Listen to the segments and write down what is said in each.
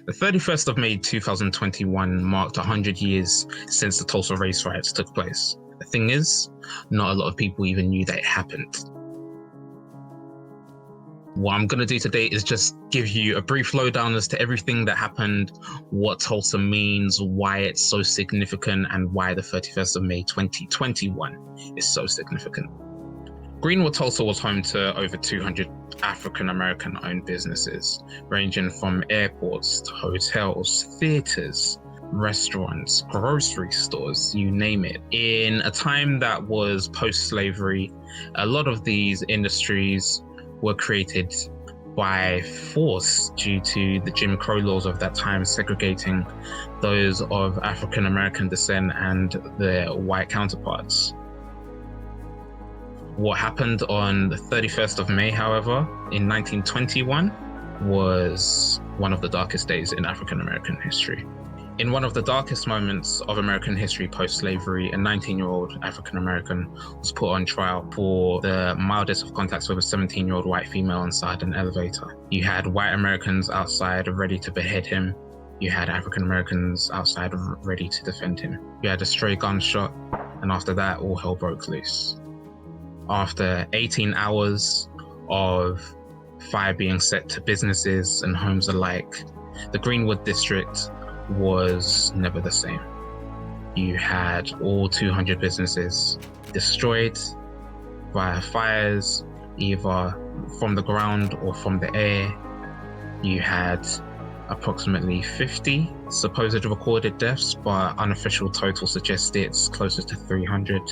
The 31st of May 2021 marked 100 years since the Tulsa race riots took place. The thing is, not a lot of people even knew that it happened. What I'm going to do today is just give you a brief lowdown as to everything that happened, what Tulsa means, why it's so significant, and why the 31st of May 2021 is so significant. Greenwood, Tulsa was home to over 200 African-American owned businesses, ranging from airports to hotels, theaters, restaurants, grocery stores, you name it. In a time that was post-slavery, a lot of these industries were created by force due to the Jim Crow laws of that time, segregating those of African-American descent and their white counterparts. What happened on the 31st of May, however, in 1921, was one of the darkest days in African-American history. In one of the darkest moments of American history post-slavery, a 19-year-old African-American was put on trial for the mildest of contacts with a 17-year-old white female inside an elevator. You had white Americans outside ready to behead him. You had African-Americans outside ready to defend him. You had a stray gunshot, and after that, all hell broke loose. After 18 hours of fire being set to businesses and homes alike, the Greenwood district was never the same. You had all 200 businesses destroyed via fires, either from the ground or from the air. You had approximately 50 supposed recorded deaths, but unofficial total suggests it's closer to 300.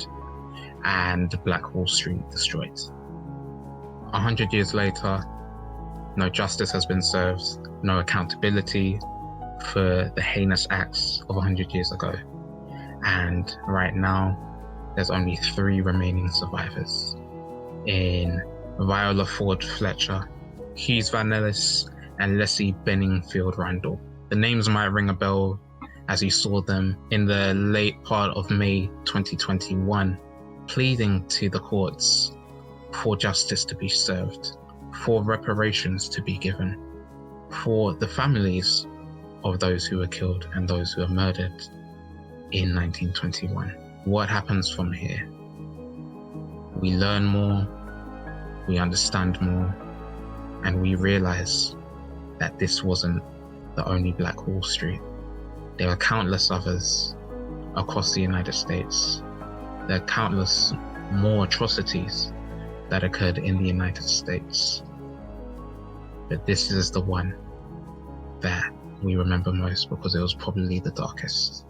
And Black Wall Street destroyed. 100 years later, no justice has been served, no accountability for the heinous acts of 100 years ago. And right now, there's only 3 remaining survivors in Viola Ford Fletcher, Hughes Van Ellis, and Leslie Benningfield Randall. The names might ring a bell as you saw them in the late part of May 2021, pleading to the courts for justice to be served, for reparations to be given, for the families of those who were killed and those who were murdered in 1921. What happens from here? We learn more, we understand more, and we realize that this wasn't the only Black Wall Street. There are countless others across the United States. There are countless more atrocities that occurred in the United States. But this is the one that we remember most because it was probably the darkest.